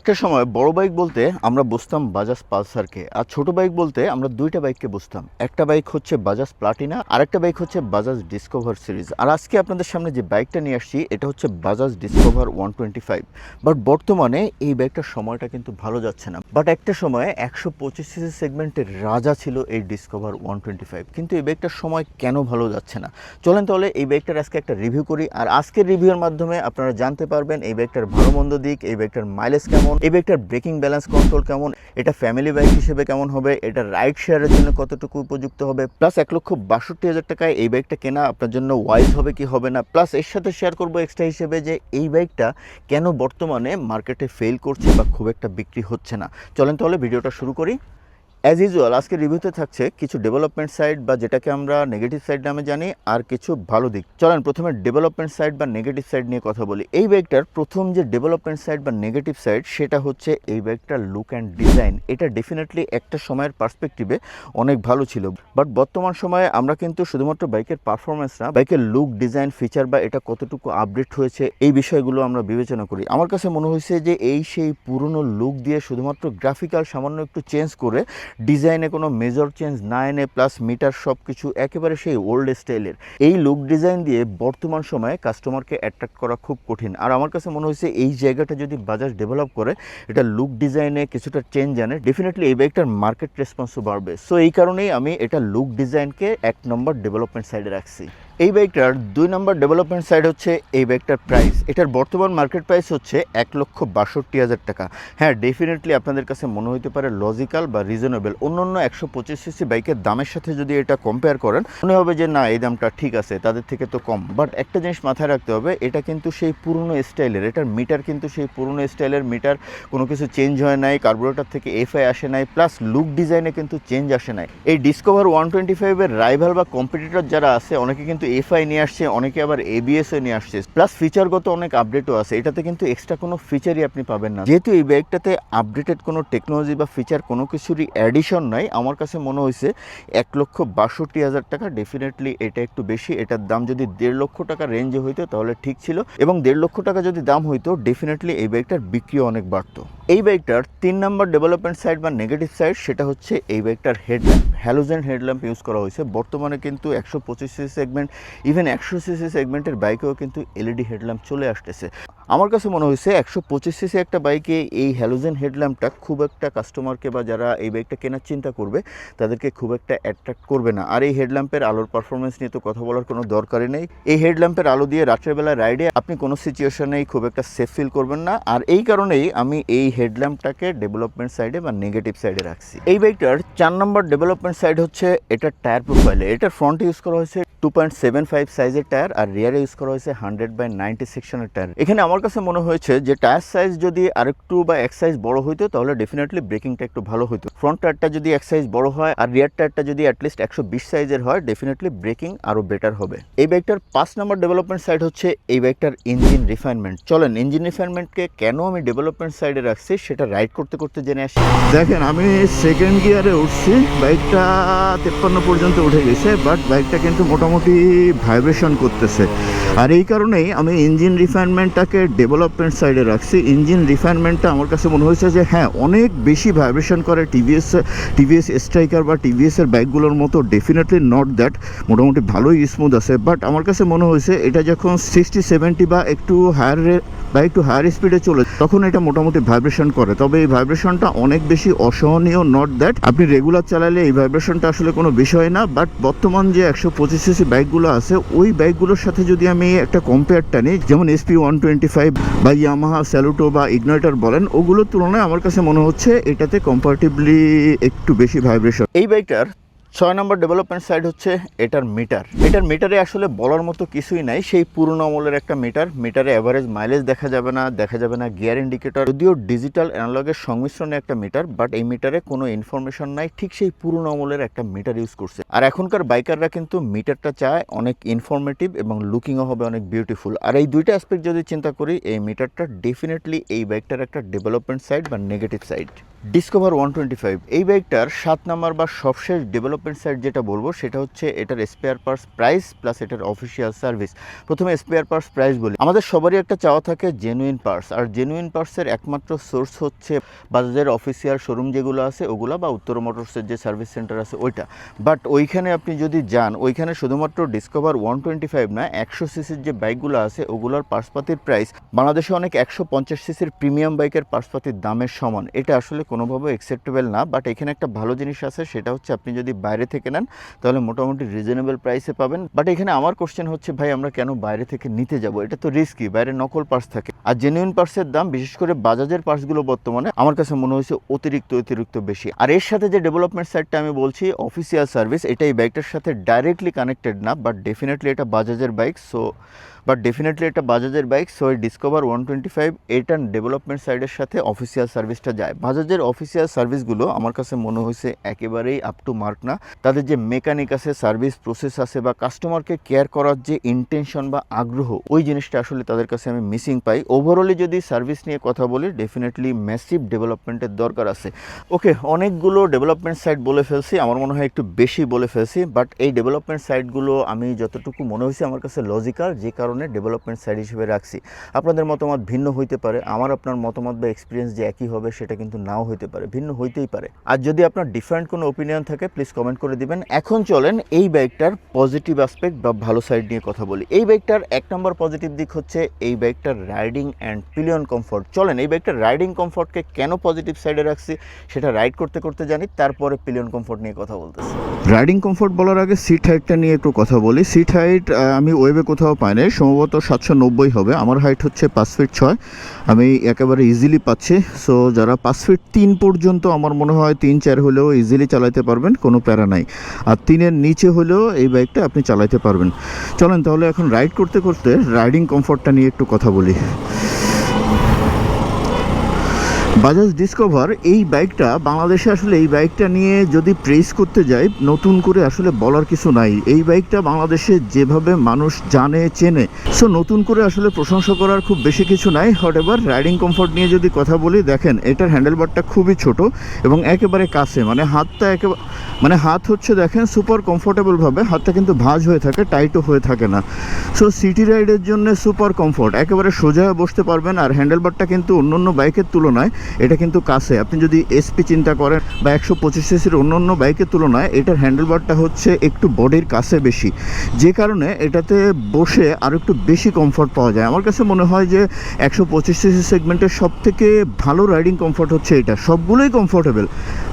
একটা সময় বড় বাইক বলতে আমরা বুঝতাম বাজাজ পালসারকে, আর ছোট বাইক বলতে আমরা দুইটা বাইককে বুঝতাম। একটা বাইক হচ্ছে বাজাজ প্লাটিনা, আর একটা বাইক হচ্ছে বাজাজ ডিসকভার সিরিজ। আর আজকে আপনাদের সামনে যে বাইকটা নিয়ে আসছি এটা হচ্ছে বাজাজ ডিসকভার 125। বাট বর্তমানে এই বাইকটার সময়টা কিন্তু ভালো যাচ্ছে না। বাট একটা সময় 125 সিসি সেগমেন্টের রাজা ছিল এই ডিসকভার 125, কিন্তু এই বাইকটার সময় কেন ভালো যাচ্ছে না? চলেন তাহলে এই বাইকটার আজকে একটা রিভিউ করি, আর আজকের রিভিউর মাধ্যমে আপনারা জানতে পারবেন এই বাইকটার ভালো মন্দ দিক, এই বাইকটার মাইলেজ কেমন, এই বাইকটার ব্রেকিং ব্যালেন্স কন্ট্রোল কেমন, এটা ফ্যামিলি বাইক হিসেবে কেমন হবে, এটা রাইড শেয়ারের জন্য কতটুকু উপযুক্ত হবে, প্লাস 1,62,000 টাকায় এই বাইকটা কেনা আপনার জন্য ওয়াইজ হবে কি হবে না, প্লাস এর সাথে শেয়ার করবো এক্সট্রা হিসেবে যে এই বাইকটা কেন বর্তমানে মার্কেটে ফেল করছে বা খুব একটা বিক্রি হচ্ছে না। চলেন তাহলে ভিডিওটা শুরু করি। অ্যাজ ইউজুয়াল আজকে রিভিউতে থাকছে কিছু ডেভেলপমেন্ট সাইড বা যেটাকে আমরা নেগেটিভ সাইড নামে জানি, আর কিছু ভালো দিক। চলেন প্রথমে ডেভেলপমেন্ট সাইড বা নেগেটিভ সাইড নিয়ে কথা বলি। এই বাইকটার প্রথম যে ডেভেলপমেন্ট সাইড বা নেগেটিভ সাইড সেটা হচ্ছে এই বাইকটার লুক অ্যান্ড ডিজাইন। এটা ডেফিনেটলি একটা সময়ের পার্সপেক্টিভে অনেক ভালো ছিল, বাট বর্তমান সময়ে আমরা কিন্তু শুধুমাত্র বাইকের পারফরমেন্স না, বাইকের লুক, ডিজাইন, ফিচার বা এটা কতটুকু আপডেট হয়েছে এই বিষয়গুলো আমরা বিবেচনা করি। আমার কাছে মনে হয়েছে যে এই সেই পুরনো লুক দিয়ে শুধুমাত্র গ্রাফিক্যাল সামান্য একটু চেঞ্জ করে, ডিজাইনে কোনো মেজর চেঞ্জ না এনে, প্লাস মিটার সব কিছু একেবারে সেই ওল্ড স্টাইলের এই লুক ডিজাইন দিয়ে বর্তমান সময়ে কাস্টমারকে অ্যাট্রাক্ট করা খুব কঠিন। আর আমার কাছে মনে হয়েছে এই জায়গাটা যদি বাজাজ ডেভেলপ করে, এটা লুক ডিজাইনে কিছুটা চেঞ্জ আনে, ডেফিনেটলি এই বাইকটার মার্কেট রেসপন্সও বাড়বে। সো এই কারণেই আমি এটা লুক ডিজাইনকে 1 নম্বর ডেভেলপমেন্ট সাইডে রাখছি। এই বাইকটার 2 নম্বর ডেভেলপমেন্ট সাইড হচ্ছে এই বাইকটার প্রাইস। এটার বর্তমান মার্কেট প্রাইস হচ্ছে 1,62,000 টাকা। হ্যাঁ, ডেফিনেটলি আপনাদের কাছে মনে হতে পারে লজিক্যাল বা রিজনেবল। অন্যান্য 125 সিসি বাইকের দামের সাথে যদি এটা কম্পেয়ার করেন মনে হবে যে না, এই দামটা ঠিক আছে, তাদের থেকে তো কম। বাট একটা জিনিস মাথায় রাখতে হবে, এটা কিন্তু সেই পুরনো স্টাইলের, এটার মিটার কিন্তু সেই পুরনো স্টাইলের মিটার, কোনো কিছু চেঞ্জ হয় নাই, কার্বোরেটর থেকে এফআই আসে নাই, প্লাস লুক ডিজাইনে কিন্তু চেঞ্জ আসে নাই। এই ডিসকভার 125-এর রাইভাল বা কম্পিটিটর যারা আছে অনেকে কিন্তু এফআই নিয়ে আসছে, অনেকে আবার এবিএসও নিয়ে আসছে, প্লাস ফিচারগত অনেক আপডেটও আছে। এটাতে কিন্তু এক্সট্রা কোনো ফিচারই আপনি পাবেন না। যেহেতু এই বাইকটাতে আপডেটেড কোনো টেকনোলজি বা ফিচার কোনো কিছুরই অ্যাডিশন নাই, আমার কাছে মনে হয়েছে 1,62,000 টাকা ডেফিনেটলি এটা একটু বেশি। এটার দাম যদি 1.5 লক্ষ টাকা রেঞ্জে হইতো তাহলে ঠিক ছিল, এবং 1.5 লক্ষ টাকা যদি দাম হইতো ডেফিনেটলি এই বাইকটার বিক্রিও অনেক বাড়তো। এই বাইকটার 3 নম্বর ডেভেলপমেন্ট সাইড বা নেগেটিভ সাইড সেটা হচ্ছে এই বাইকটার হেডল্যাম্প। হ্যালোজেন হেডল্যাম্প ইউজ করা হয়েছে। বর্তমানে কিন্তু 125 সিসি সেগমেন্ট, ইভেন 100 সিসি সেগমেন্টের বাইকেও কিন্তু এলইডি হেডল্যাম্প চলে আসতেছে। আমার কাছে মনে হয়েছে 125 সিসি একটা বাইকে এই হ্যালোজেন হেডল্যাম্পটা খুব একটা কাস্টমারকে বা যারা এই বাইকটা কেনার চিন্তা করবে তাদেরকে খুব একটা অ্যাট্রাক্ট করবে না। আর এই হেডল্যাম্পের আলোর পারফরমেন্স নিয়ে তো কথা বলার কোনো দরকারই নেই। এই হেডল্যাম্পের আলো দিয়ে রাত্রেবেলা রাইডে আপনি কোনো সিচুয়েশনেই খুব একটা সেফ ফিল করবেন না। আর এই কারণেই আমি এই হেডল্যাম্পটাকে ডেভেলপমেন্ট সাইডে বা নেগেটিভ সাইডে রাখছি। এই বাইকটার 4 নম্বর ডেভেলপমেন্ট সাইড হচ্ছে এটার টায়ার প্রোফাইলে। এটার ফ্রন্টে ইউজ করা হয়েছে 2.75 সাইজের টায়ার, আর রিয়ারে ইউজ করা হয়েছে 100/90 সেকশনের টায়ার। এখানে আমার কাছে মনে হয়েছে যে টায়ার সাইজ যদি আরেকটু বা এক সাইজ বড় হইতো তাহলে ডেফিনেটলি ব্রেকিংটা একটু ভালো হইতো। ফ্রন্ট টায়ারটা যদি এক সাইজ বড় হয় আর রিয়ার টায়ারটা যদি অ্যাটলিস্ট 120 সাইজের হয় ডেফিনেটলি ব্রেকিং আরও বেটার হবে। এই বাইকটার 5 নম্বর ডেভেলপমেন্ট সাইড হচ্ছে এই বাইকটার ইঞ্জিন রিফাইনমেন্ট। চলেন ইঞ্জিন রিফাইনমেন্টকে কেন আমি ডেভেলপমেন্ট সাইডে রাখছি সেটা রাইড করতে করতে জেনে আসি। দেখেন আমি সেকেন্ড গিয়ারে উঠছি, বাইকটা 53 পর্যন্ত উঠে গেছে, বাট বাইকটা কিন্তু মোটামুটি ভাইব্রেশন করতেছে। আর এই কারণেই আমি ইঞ্জিন রিফাইনমেন্টটাকে ডেভেলপমেন্ট সাইডে রাখছি। ইঞ্জিন রিফাইনমেন্টটা আমার কাছে মনে হয়েছে যে হ্যাঁ, অনেক বেশি ভাইব্রেশন করে টিভিএস স্ট্রাইকার বা টিভিএসের বাইকগুলোর মতো, ডেফিনেটলি নট দ্যাট, মোটামুটি ভালোই স্মুথ আছে। বাট আমার কাছে মনে হয়েছে এটা যখন 60-70 বা একটু হায়ার স্পিডে চলে তখন এটা মোটামুটি ভাইব্রেশন করে। তবে এই ভাইব্রেশনটা অনেক বেশি অসহনীয়, নট দ্যাট আপনি রেগুলার চালালে এই ভাইব্রেশনটা আসলে কোনো বিষয় না। বাট বর্তমান যে 125 সিসি বাইকগুলো আছে ওই বাইকগুলোর সাথে যদি আমি একটা কম্পেয়ারটা নিই, যেমন SP125 বা ইয়ামাহা স্যালুটো বা ইগনাইটার বলেন, ওগুলোর তুলনায় আমার কাছে মনে হচ্ছে এটাতে কম্পারেটিভলি একটু বেশি ভাইব্রেশন। এই বাইকটার 6 নম্বর ডেভেলপমেন্ট সাইড হচ্ছে এটার মিটার। এটার মিটারে আসলে বলার মতো কিছুই নাই, সেই পুরনো আমলের একটা মিটার। মিটারে অ্যাভারেজ মাইলেজ দেখা যাবে না গিয়ার ইন্ডিকেটর, যদিও ডিজিটাল অ্যানালগের সংমিশ্রণে একটা মিটার, বাট এই মিটারে কোনো ইনফরমেশন নাই, ঠিক সেই পুরনো আমলের একটা মিটার ইউজ করছে। আর এখনকার বাইকাররা কিন্তু মিটারটা চায় অনেক ইনফরমেটিভ এবং লুকিংও হবে অনেক বিউটিফুল। আর এই দুইটা অ্যাসপেক্ট যদি চিন্তা করি, এই মিটারটা ডেফিনেটলি এই বাইকটার একটা ডেভেলপমেন্ট সাইড বা নেগেটিভ সাইড। ডিসকভার 125 এই বাইকটার 7 নাম্বার বা সবশেষ ডেভেলপমেন্ট সাইট যেটা বলবো সেটা হচ্ছে এটার স্পেয়ার পার্টস প্রাইস প্লাস এটার অফিসিয়াল সার্ভিস। প্রথমে স্পেয়ার পার্টস প্রাইস বলি। আমাদের সবারই একটা চাওয়া থাকে জেনুইন পার্টস, আর জেনুইন পার্টসের একমাত্র সোর্স হচ্ছে বাজাজের অফিসিয়াল শোরুম যেগুলো আছে ওগুলা, বা উত্তর মোটরসের যে সার্ভিস সেন্টার আছে ওইটা। বাট ওইখানে আপনি যদি যান, ওইখানে শুধুমাত্র ডিসকভার 125 না 100 সিসির যে বাইকগুলো আছে ওগুলোর পার্টসপাতির প্রাইস বাংলাদেশে অনেক 150 সিসির প্রিমিয়াম বাইকের পার্টসপাতির দামের সমান। এটা আসলে কোনোভাবে অ্যাকসেপ্টেবল না। বাট এখানে একটা ভালো জিনিস আছে, সেটা হচ্ছে আপনি যদি বাইরে থেকে নেন তাহলে মোটামুটি রিজনেবল প্রাইসে পাবেন। বাট এখানে আমার কোশ্চেন হচ্ছে, ভাই আমরা কেন বাইরে থেকে নিতে যাব? এটা তো রিস্কি, বাইরে নকল পার্টস থাকে। আর জেনুইন পার্টসের দাম বিশেষ করে বাজাজের পার্টসগুলো বর্তমানে আমার কাছে মনে হয়েছে অতিরিক্ত বেশি। আর এর সাথে যে ডেভেলপমেন্ট সাইডটা আমি বলছি অফিসিয়াল সার্ভিস, এটা এই বাইকটার সাথে ডাইরেক্টলি কানেক্টেড না, বাট ডেফিনেটলি এটা বাজাজের বাইক। সো এই ডিসকভার 125 এটার ডেভেলপমেন্ট সাইডের সাথে অফিসিয়াল সার্ভিসটা যায়। বাজাজের অফিসিয়াল সার্ভিসগুলো আমার কাছে মনে হয়েছে একেবারেই আপ টু মার্ক না। তাদের যে মেকানিক আছে, সার্ভিস প্রসেস আছে, বা কাস্টমারকে কেয়ার করার যে ইন্টেনশন বা আগ্রহ, ওই জিনিসটা আসলে তাদের কাছে আমি মিসিং পাই। ওভারঅলি যদি সার্ভিস নিয়ে কথা বলি, ডেফিনেটলি ম্যাসিভ ডেভেলপমেন্টের দরকার আছে। ওকে, অনেকগুলো ডেভেলপমেন্ট সাইট বলে ফেলছি, আমার মনে হয় একটু বেশি বলে ফেলছি। বাট এই ডেভেলপমেন্ট সাইটগুলো আমি যতটুকু মনে হয়েছে আমার কাছে লজিক্যাল, যে কারণে ডেভেলপমেন্ট সাইট হিসেবে রাখছি। আপনাদের মতামত ভিন্ন হইতে পারে, আমার আপনার মতামত বা এক্সপিরিয়েন্স যে একই হবে সেটা কিন্তু নাও হইতে পারে, ভিন্ন হইতেই পারে। আর যদি আপনার ডিফারেন্ট কোনো ওপিনিয়ন থাকে প্লিজ কমেন্ট করে দিবেন। এখন চলেন এই বাইকটার পজিটিভ অ্যাসপেক্ট বা ভালো সাইড নিয়ে কথা বলি। এই বাইকটার 1 নম্বর পজিটিভ দিক হচ্ছে এই বাইকটার রাইডিং অ্যান্ড পিলিয়ন কমফোর্ট। চলেন এই বাইকটার রাইডিং কমফোর্টকে কেন পজিটিভ সাইডে রাখছি সেটা রাইড করতে করতে জানি, তারপরে পিলিয়ন কমফোর্ট নিয়ে কথা বলতেছি। রাইডিং কমফোর্ট বলার আগে সিট হাইটটা নিয়ে একটু কথা বলি। সিট হাইট আমি ওয়েবে কোথাও পাই না, সম্ভবত 790 হবে। আমার হাইট হচ্ছে 5 ফিট 6, আমি একেবারে ইজিলি পাচ্ছি। সো যারা 5 ফিট 3 পর্যন্ত আমার মনে হয় 3-4 হলেও ইজিলি চালাতে পারবেন, কোনো প্যারা নাই। আর 3-এর নিচে হলেও এই বাইকটা আপনি চালাতে পারবেন। চলেন তাহলে এখন রাইড করতে করতে রাইডিং কমফোর্টটা নিয়ে একটু কথা বলি। বাজাজ ডিসকভার এই বাইকটা বাংলাদেশে আসলে এই বাইকটা নিয়ে যদি প্রেস করতে যাই, নতুন করে আসলে বলার কিছু নাই। এই বাইকটা বাংলাদেশে যেভাবে মানুষ জানে চেনে, সো নতুন করে আসলে প্রশংসা করার খুব বেশি কিছু নাই। হট এভার রাইডিং কমফোর্ট নিয়ে যদি কথা বলি, দেখেন এটার হ্যান্ডেলবারটা খুবই ছোট এবং একেবারে কাছে, মানে হাত হচ্ছে দেখেন সুপার কমফোর্টেবলভাবে, হাতটা কিন্তু ভাঁজ হয়ে থাকে, টাইটও হয়ে থাকে না। সো সিটি রাইডের জন্য সুপার কমফোর্ট, একেবারে সোজা হয়ে বসতে পারবেন। আর হ্যান্ডেলবারটা কিন্তু অন্য বাইকের তুলনায় এটা কিন্তু কাছে। আপনি যদি এসপি চিন্তা করেন বা 125 সিসির অন্য বাইকের তুলনায় এটার হ্যান্ডেলবারটা হচ্ছে একটু বডির কাছে বেশি, যে কারণে এটাতে বসে আর একটু বেশি কমফোর্ট পাওয়া যায়। আমার কাছে মনে হয় যে 125 সিসি সেগমেন্টের সব থেকে ভালো রাইডিং কমফোর্ট হচ্ছে এটা। সবগুলোই কমফোর্টেবল,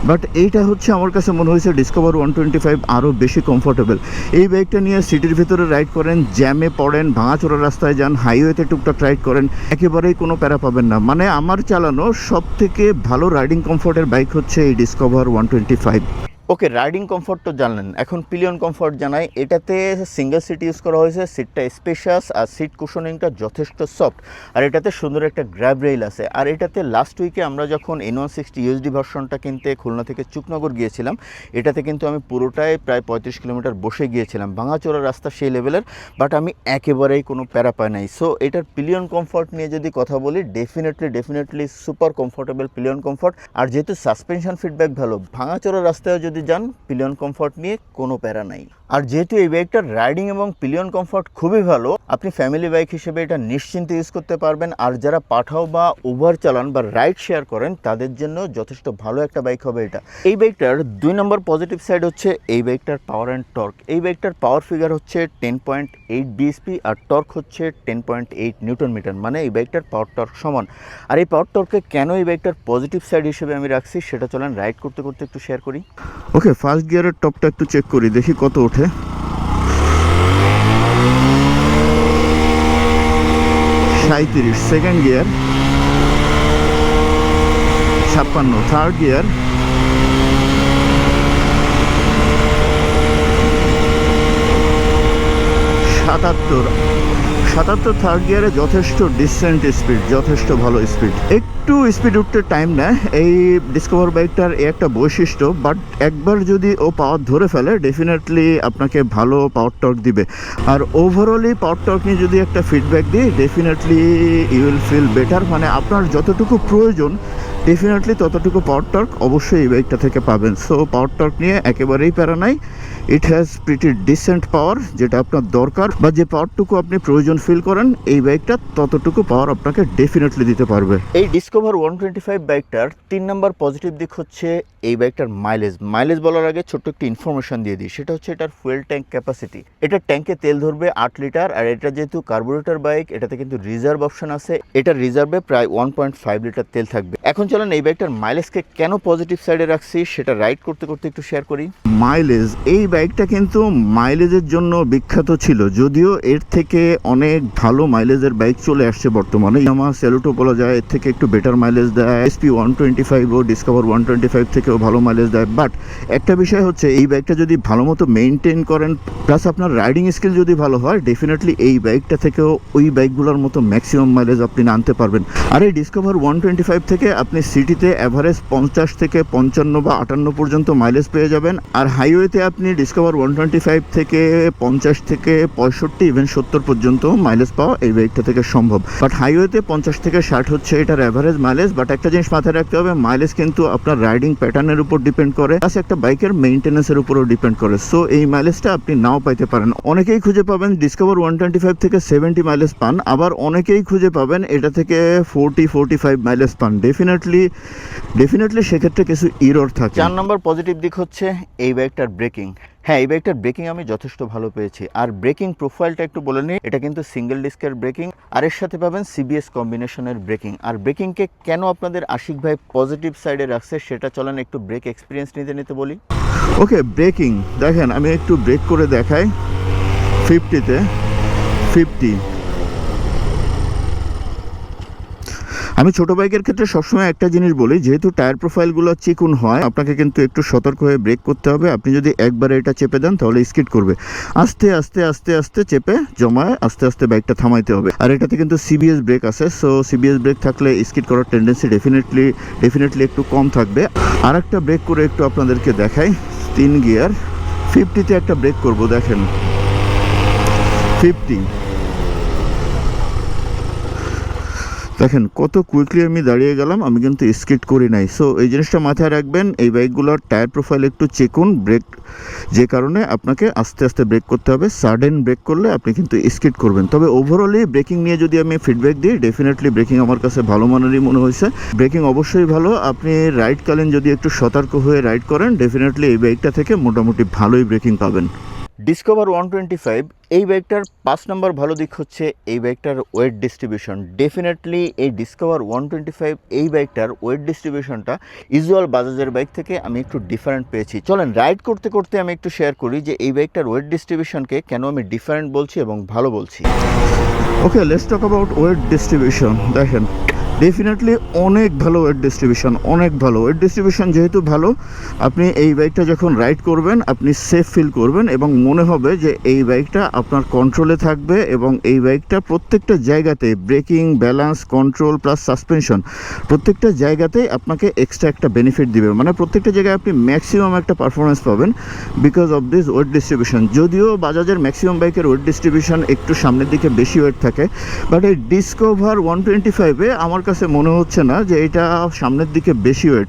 বাট এইটা হচ্ছে আমার কাছে মনে হয়েছে ডিসকভার 125 আরও বেশি কমফোর্টেবল। এই বাইকটা নিয়ে সিটির ভিতরে রাইড করেন, জ্যামে পড়েন, ভাঙাচোরা রাস্তায় যান, হাইওয়েতে টুকটাক রাইড করেন, একেবারেই কোনো প্যারা পাবেন না। মানে আমার চালানো সব থেকে ভালো রাইডিং কমফোর্টের বাইক হচ্ছে এই ডিসকভার 125। ওকে, রাইডিং কমফোর্ট তো জানলেন, এখন পিলিয়ন কমফোর্ট জানাই। এটাতে সিঙ্গেল সিট ইউজ করা হয়েছে, সিটটা স্পেশাস আর সিট কুশনিংটা যথেষ্ট সফট, আর এটাতে সুন্দর একটা গ্র্যাব রেইল আছে। আর এটাতে লাস্ট উইকে আমরা যখন N160 ইউএসডি ভার্সনটা কিনতে খুলনা থেকে চুকনগর গিয়েছিলাম, এটাতে কিন্তু আমি পুরোটাই প্রায় 35 কিলোমিটার বসে গিয়েছিলাম। ভাঙাচোরা রাস্তা সেই লেভেলের, বাট আমি একেবারেই কোনো প্যারা পাই নাই। সো এটার পিলিয়ন কমফোর্ট নিয়ে যদি কথা বলি, definitely super comfortable pillion comfort. আর যেহেতু সাসপেনশন ফিডব্যাক ভালো, ভাঙাচোরা রাস্তায় যদি যান পিলিয়ন কমফোর্ট নিয়ে কোনো প্যারা নাই। আর যেহেতু এই বাইকটার রাইডিং এবং পিলিয়ন কমফোর্ট খুবই ভালো, আপনি ফ্যামিলি বাইক হিসেবে এটা নিশ্চিন্তে ইউজ করতে পারবেন। আর যারা পাঠাও বা উবার চালান বা রাইড শেয়ার করেন তাদের জন্য যথেষ্ট ভালো একটা বাইক হবে এটা। এই বাইকটার 2 নম্বর পজিটিভ সাইড হচ্ছে এই বাইকটার পাওয়ার অ্যান্ড টর্ক। এই বাইকটার পাওয়ার ফিগার হচ্ছে 10.8 বিএসপি আর টর্ক হচ্ছে 10.8 নিউটন মিটার, মানে এই বাইকটার পাওয়ার টর্ক সমান। আর এই পাওয়ার টর্ককে কেন এই বাইকটার পজিটিভ সাইড হিসেবে আমি রাখছি সেটা চলেন রাইড করতে করতে একটু শেয়ার করি। ওকে, ফার্স্ট গিয়ারের টপটা একটু চেক করি, দেখি কত ওঠে। 37, second gear 56, third gear 77, third গিয়ারে যথেষ্ট ডিসেন্ট স্পিড, যথেষ্ট ভালো স্পিড। একটু স্পিড উঠতে টাইম নেয় এই ডিসকভার বাইকটার একটা বৈশিষ্ট্য, বাট একবার যদি ও পাওয়ার ধরে ফেলে ডেফিনেটলি আপনাকে ভালো পাওয়ার টর্ক দিবে। আর ওভারঅলি পাওয়ার টর্ক নিয়ে যদি একটা ফিডব্যাক দিই, definitely you will feel better. মানে আপনার যতটুকু প্রয়োজন ডেফিনেটলি ততটুকু পাওয়ার টর্ক অবশ্যই এই বাইকটা থেকে পাবেন। সো পাওয়ার টর্ক নিয়ে একেবারেই প্যারা নাই। ইট হ্যাজ প্রিটি ডিসেন্ট পাওয়ার, যেটা আপনার দরকার বা যে পাওয়ারটুকু আপনি প্রয়োজন ফিল করেন এই বাইকটা ততটুকু পাওয়ার আপনাকে ডেফিনেটলি দিতে পারবে। এই ডিসকভার 125 বাইকটার 3 নম্বর পজিটিভ দিক হচ্ছে এই বাইকটার মাইলেজ বলার আগে ছোট্ট একটি ইনফরমেশন দিয়ে দিই, সেটা হচ্ছে এটার ফুয়েল ট্যাঙ্ক ক্যাপাসিটি। এটা ট্যাঙ্কে তেল ধরবে 8 লিটার, আর এটা যেহেতু কার্বোরেটর বাইক এটাতে কিন্তু রিজার্ভ অপশন আছে, এটার রিজার্ভে প্রায় 1.5 লিটার তেল থাকবে। এখন চলেন এই বাইকটার মাইলেজকে কেন পজিটিভ সাইডে রাখছি সেটা রাইড করতে করতে একটু শেয়ার করি। মাইলেজ, এই বাইকটা কিন্তু মাইলেজের জন্য বিখ্যাত ছিল, যদিও এর থেকে অনেক ভালো মাইলেজের বাইক চলে আসছে বর্তমানে। আমার সেলুটো বলা যায় এর থেকে একটু বেটার মাইলেজ দেয়, SP 125 ও ডিসকভার 125 থেকেও ভালো মাইলেজ দেয়। বাট একটা বিষয় হচ্ছে এই বাইকটা যদি ভালো মতো মেনটেন করেন প্লাস আপনার রাইডিং স্কিল যদি ভালো হয়, ডেফিনেটলি এই বাইকটা থেকেও ওই বাইকগুলোর মতো ম্যাক্সিমাম মাইলেজ আপনি আনতে পারবেন। আর এই ডিসকভার 125 থেকে আপনি সিটিতে অ্যাভারেজ 50 থেকে 55 বা 58 পর্যন্ত মাইলেজ পেয়ে যাবেন, আর হাইওয়েতে আপনি ডিসকভার 125 থেকে 50 থেকে 65 ইভেন 70 পর্যন্ত মাইলেজ পাওয়া এই বাইকটা থেকে সম্ভব। বাট হাইওয়েতে 50 থেকে 60 হচ্ছে এটার অ্যাভারেজ মাইলেজ। বাট একটা জিনিস মাথায় রাখতে হবে, মাইলেজ কিন্তু আপনার রাইডিং প্যাটার্নের উপর ডিপেন্ড করে, প্লাস একটা বাইকের মেইনটেনেন্সের উপরও ডিপেন্ড করে। সো এই মাইলেজটা আপনি নাও পাইতে পারেন। অনেকেই খুঁজে পাবেন ডিসকভার 125 থেকে 70 মাইলেজ পান, আবার অনেকেই খুঁজে পাবেন এটা থেকে 40-45 মাইলেজ পান। ডেফিনেটলি সেক্ষেত্রে কিছু ইরর থাকে। 4 নম্বর পজিটিভ দিক হচ্ছে এই বাইকটার ব্রেকিং। হ্যাঁ, এই বাইকটার ব্রেকিং আমি যথেষ্ট ভালো পেয়েছি। আর ব্রেকিং প্রোফাইলটা একটু বলে নিই, এটা কিন্তু সিঙ্গেল ডিস্কের ব্রেকিং, আর এর সাথে পাবেন CBS কম্বিনেশনের ব্রেকিং। আর ব্রেকিংকে কেন আপনাদের আশিক ভাই পজিটিভ সাইডে রাখছে সেটা চলেন একটু ব্রেক এক্সপিরিয়েন্স নিতে বলি। ওকে, ব্রেকিং দেখেন, আমি একটু ব্রেক করে দেখাই। 50-তে 50। আমি ছোট বাইকের ক্ষেত্রে সবসময় একটা জিনিস বলি, যেহেতু টায়ার প্রোফাইলগুলো চিকুন হয় আপনাকে কিন্তু একটু সতর্ক হয়ে ব্রেক করতে হবে। আপনি যদি একবারে এটা চেপে দেন তাহলে স্কিড করবে। আস্তে আস্তে আস্তে আস্তে চেপে জমায় আস্তে আস্তে বাইকটা থামাইতে হবে। আর এটাতে কিন্তু CBS ব্রেক আছে, সো CBS ব্রেক থাকলে স্কিড করার টেন্ডেন্সি ডেফিনেটলি একটু কম থাকবে। আর একটা ব্রেক করে একটু আপনাদেরকে দেখাই। 3 গিয়ার 50-তে একটা ব্রেক করব, দেখেন 50। দেখেন কত কুইকলি আমি দাঁড়িয়ে গেলাম, আমি কিন্তু স্কিড করি নাই। সো এই জিনিসটা মাথায় রাখবেন, এই বাইকগুলোর টায়ার প্রোফাইল একটু চিকুন, ব্রেক যে কারণে আপনাকে আস্তে আস্তে ব্রেক করতে হবে। সাডেন ব্রেক করলে আপনি কিন্তু স্কিড করবেন। তবে ওভারঅলি ব্রেকিং নিয়ে যদি আমি ফিডব্যাক দিই, ডেফিনেটলি ব্রেকিং আমার কাছে ভালো মানেরই মনে হয়েছে। ব্রেকিং অবশ্যই ভালো। আপনি রাইডকালীন যদি একটু সতর্ক হয়ে রাইড করেন, ডেফিনেটলি এই বাইকটা থেকে মোটামুটি ভালোই ব্রেকিং পাবেন। ডিসকভার 125 এই বাইকটার 5 নম্বর ভালো দিক হচ্ছে এই বাইকটার ওয়েট ডিস্ট্রিবিউশন। ডেফিনেটলি এই ডিসকভার 125 এই বাইকটার ওয়েট ডিস্ট্রিবিউশনটা ইউজুয়াল বাজাজের বাইক থেকে আমি একটু ডিফারেন্ট পেয়েছি। চলেন রাইড করতে করতে আমি একটু শেয়ার করি যে এই বাইকটার ওয়েট ডিস্ট্রিবিউশনকে কেন আমি ডিফারেন্ট বলছি এবং ভালো বলছি। Okay, let's talk about weight distribution. দেখেন ডেফিনেটলি অনেক ভালো ওয়েট ডিস্ট্রিবিউশন, অনেক ভালো ওয়েট ডিস্ট্রিবিউশন। যেহেতু ভালো, আপনি এই বাইকটা যখন রাইড করবেন আপনি সেফ ফিল করবেন এবং মনে হবে যে এই বাইকটা আপনার কন্ট্রোলে থাকবে, এবং এই বাইকটা প্রত্যেকটা জায়গাতে breaking, balance, control plus suspension প্রত্যেকটা জায়গাতেই আপনাকে এক্সট্রা একটা বেনিফিট দিবে। মানে প্রত্যেকটা জায়গায় আপনি ম্যাক্সিমাম একটা পারফরমেন্স পাবেন because of this weight distribution. যদিও বাজাজের ম্যাক্সিমাম বাইকের ওয়েট ডিস্ট্রিবিউশন একটু সামনের দিকে বেশি ওয়েট থাকে, বাট এই ডিসকভার 125-এ আমার কাছে মনে হচ্ছে না যে এটা সামনের দিকে বেশি ওয়েট।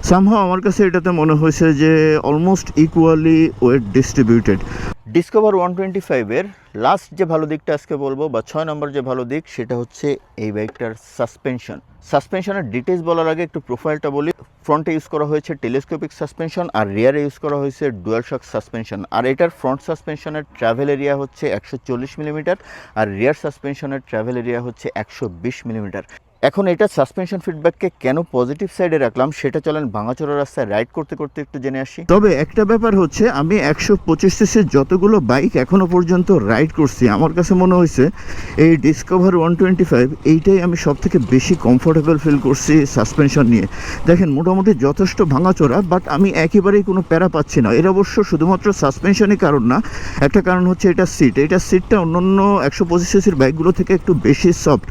সামহাও আমার কাছে এটাতে মনে হয়েছে যে almost equally weight distributed. Discover 125-এর লাস্ট যে ভালো দিকটা আজকে বলবো বা 6 নম্বর যে ভালো দিক সেটা হচ্ছে এই বাইকটার সাসপেনশনের ডিটেলস বলার আগে একটু প্রোফাইলটা বলি। ফ্রন্টে ইউজ করা হয়েছে টেলিস্কোপিক সাসপেনশন, আর রিয়ারে ইউজ করা হয়েছে ডুয়াল শক সাসপেনশন। আর এটার ফ্রন্ট সাসপেনশনের ট্রাভেল এরিয়া হচ্ছে 140 মিলিমিটার, আর রিয়ার সাসপেনশনের ট্রাভেল এরিয়া হচ্ছে 120 মিলিমিটার। এখন এটা সাসপেনশন ফিডব্যাককে কেন পজিটিভ সাইডে রাখলাম সেটা চলেন ভাঙাচোরা রাস্তায় রাইড করতে করতে একটু জেনে আসি। তবে একটা ব্যাপার হচ্ছে, আমি 125 সিসির যতগুলো বাইক এখনো পর্যন্ত রাইড করছি, আমার কাছে মনে হয়েছে এই ডিসকভার 125 এইটাই আমি সব থেকে বেশি কমফোর্টেবল ফিল করছি সাসপেনশন নিয়ে। দেখেন মোটামুটি যথেষ্ট ভাঙাচোরা, বাট আমি একেবারেই কোনো প্যারা পাচ্ছি না। এর অবশ্য শুধুমাত্র সাসপেনশনই কারণ না, একটা কারণ হচ্ছে এটা সিটটা অন্যান্য 125 সিসির বাইকগুলো থেকে একটু বেশি সফট,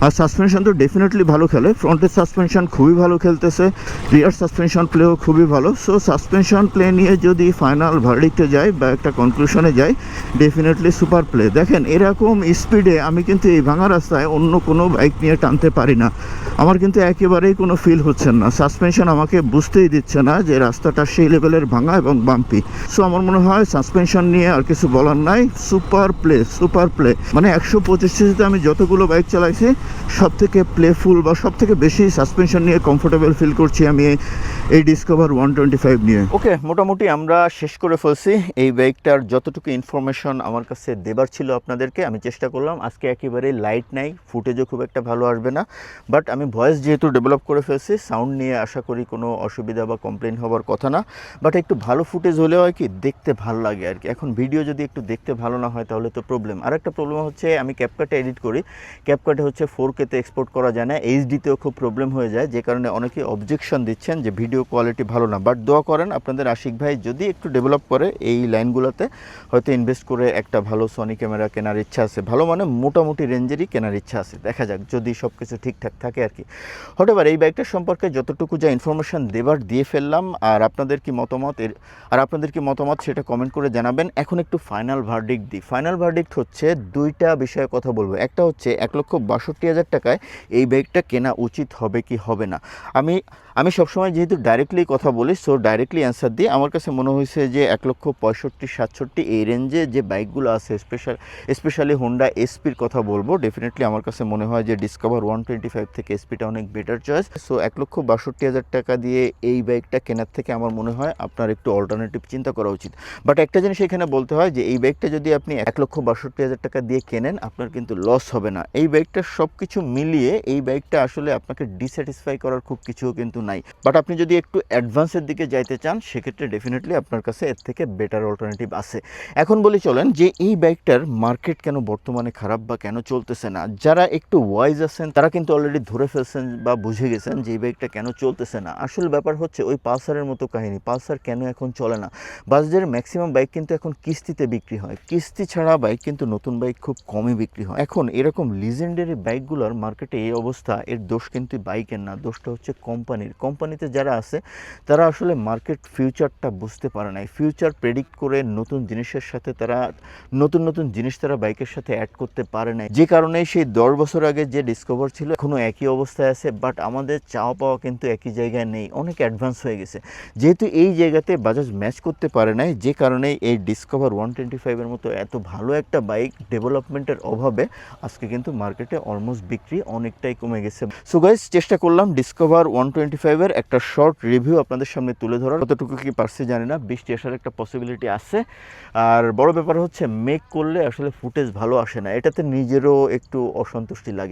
আর সাসপেনশন তো ডেফিনেটলি ভালো খেলে, ফ্রন্টের সাসপেনশন খুবই ভালো খেলতেছে, রিয়ার সাসপেনশন প্লেও খুবই ভালো। সো সাসপেনশন প্লে নিয়ে যদি ফাইনাল ভার্ডিক্টে যায় বা একটা কনক্লুশনে যায়, ডেফিনেটলি সুপার প্লে। দেখেন এরকম স্পিডে আমি কিন্তু এই ভাঙা রাস্তায় অন্য কোনো বাইক নিয়ে টানতে পারি না, আমার কিন্তু একেবারেই কোনো ফিল হচ্ছে না, সাসপেনশন আমাকে বুঝতেই দিচ্ছে না যে রাস্তাটা সেই লেভেলের ভাঙা এবং বাম্পি। সো আমার মনে হয় সাসপেনশন নিয়ে আর কিছু বলার নাই, সুপার প্লে, সুপার প্লে। মানে 125 সিসিতে আমি যতগুলো বাইক চালাইছি সব থেকে প্লেফুল বা সব থেকে বেশি সাসপেনশন নিয়ে কমফোর্টেবল ফিল করছি আমি এই ডিসকভার 125 নিয়ে। ওকে, মোটামুটি আমরা শেষ করে ফেলছি এই বাইকটার যতটুকু ইনফরমেশন আমার কাছে দেবার ছিল আপনাদেরকে আমি চেষ্টা করলাম। আজকে একেবারে লাইট নাই, ফুটেজও খুব একটা ভালো আসবে না, বাট আমি ভয়েস যেহেতু ডেভেলপ করে ফেলছি, সাউন্ড নিয়ে আশা করি কোনো অসুবিধা বা কমপ্লেন হওয়ার কথা না। বাট একটু ভালো ফুটেজ হলে হয় কি, দেখতে ভালো লাগে আর কি। এখন ভিডিও যদি একটু দেখতে ভালো না হয় তাহলে তো প্রবলেম। আর একটা প্রবলেম হচ্ছে আমি ক্যাপকাটে এডিট করি, ক্যাপকাটে হচ্ছে 4K-তে এক্সপোর্ট করা যায় না, এইচডিতেও খুব প্রবলেম হয়ে যায়, যে কারণে অনেকে অবজেকশন দিচ্ছেন যে ভিডিও কোয়ালিটি ভালো না। বাট দোয়া করেন আপনাদের আশিক ভাই যদি একটু ডেভেলপ করে এই লাইনগুলোতে, হয়তো ইনভেস্ট করে একটা ভালো সনি ক্যামেরা কেনার ইচ্ছা আছে, ভালো মানে মোটামুটি রেঞ্জেরই কেনার ইচ্ছা আছে। দেখা যাক যদি সব কিছু ঠিকঠাক থাকে আর কি। হতে পারে এই বাইকটার সম্পর্কে যতটুকু যা ইনফরমেশন দেবার দিয়ে ফেললাম। আর আপনাদের কি মতামত সেটা কমেন্ট করে জানাবেন। এখন একটু ফাইনাল ভার্ডিক্ট দিই। ফাইনাল ভার্ডিক্ট হচ্ছে দুইটা বিষয়ে কথা বলবো। একটা হচ্ছে 1,62,000 টাকায় এই বাইকটা কেনা উচিত হবে কি হবে না। আমি সবসময় যেহেতু ডাইরেক্টলি কথা বলি, সো ডাইরেক্টলি অ্যান্সার দিই। আমার কাছে মনে হয়েছে যে 1,65,000-67,000 এই রেঞ্জে যে বাইকগুলো আছে, স্পেশালি হোন্ডা এসপির কথা বলবো, ডেফিনেটলি আমার কাছে মনে হয় যে ডিসকভার 125 থেকে এসপিটা অনেক বেটার চয়েস। সো 1,62,000 টাকা দিয়ে এই বাইকটা কেনার থেকে আমার মনে হয় আপনার একটু অল্টারনেটিভ চিন্তা করা উচিত। বাট একটা জিনিস এখানে বলতে হয় যে এই বাইকটা যদি আপনি 1,62,000 টাকা দিয়ে কেনেন, আপনার কিন্তু লস হবে না। এই বাইকটা সব কিছু মিলিয়ে এই বাইকটা আসলে আপনাকে ডিস্যাটিসফাই করার খুব কিছুও কিন্তু নাই। বাট আপনি যদি একটু অ্যাডভান্সের দিকে যাইতে চান, সেক্ষেত্রে ডেফিনেটলি আপনার কাছে এর থেকে বেটার অল্টারনেটিভ আছে। এখন বলি চলেন যে এই বাইকটার মার্কেট কেন বর্তমানে খারাপ বা কেন চলতেছে না। যারা একটু ওয়াইজ আছেন তারা কিন্তু অলরেডি ধরে ফেলছেন বা বুঝে গেছেন যে এই বাইকটা কেন চলতেছে না। আসল ব্যাপার হচ্ছে ওই পালসারের মতো কাহিনী। পালসার কেন এখন চলে না? বাজারের ম্যাক্সিমাম বাইক কিন্তু এখন কিস্তিতে বিক্রি হয়, কিস্তি ছাড়া বাইক কিন্তু নতুন বাইক খুব কমই বিক্রি হয়। এখন এরকম লিজেন্ডারি বাইকগুলোর মার্কেটে এই অবস্থা, এর দোষ কিন্তু বাইকের না, দোষটা হচ্ছে কোম্পানিতে যারা আছে তারা আসলে মার্কেট ফিউচারটা বুঝতে পারে নাই। ফিউচার প্রেডিক্ট করে নতুন জিনিসের সাথে তারা নতুন জিনিস তারা বাইকের সাথে অ্যাড করতে পারে নাই, যে কারণে সেই 10 বছর আগে যে ডিসকভার ছিল এখনও একই অবস্থায় আছে। বাট আমাদের চাওয়া পাওয়া কিন্তু একই জায়গায় নেই, অনেক অ্যাডভান্স হয়ে গেছে। যেহেতু এই জায়গাতে বাজাজ ম্যাচ করতে পারে নাই, যে কারণে এই ডিসকভার 125-এর মতো এত ভালো একটা বাইক ডেভেলপমেন্টের অভাবে আজকে কিন্তু মার্কেটে অলমোস্ট বিক্রি অনেকটাই কমে গেছে। সো গাইস, চেষ্টা করলাম ডিসকভার 125-এর একটা শর্ট রিভিউ আপনাদের সামনে তুলে ধরার। কতটুকু কি পারছি জানি না, বৃষ্টি আসার একটা পসিবিলিটি আছে। আর বড় ব্যাপার হচ্ছে মেক করলে আসলে ফুটেজ ভালো আসে না, এটাতে নিজেরও একটু অসন্তুষ্টি লাগে।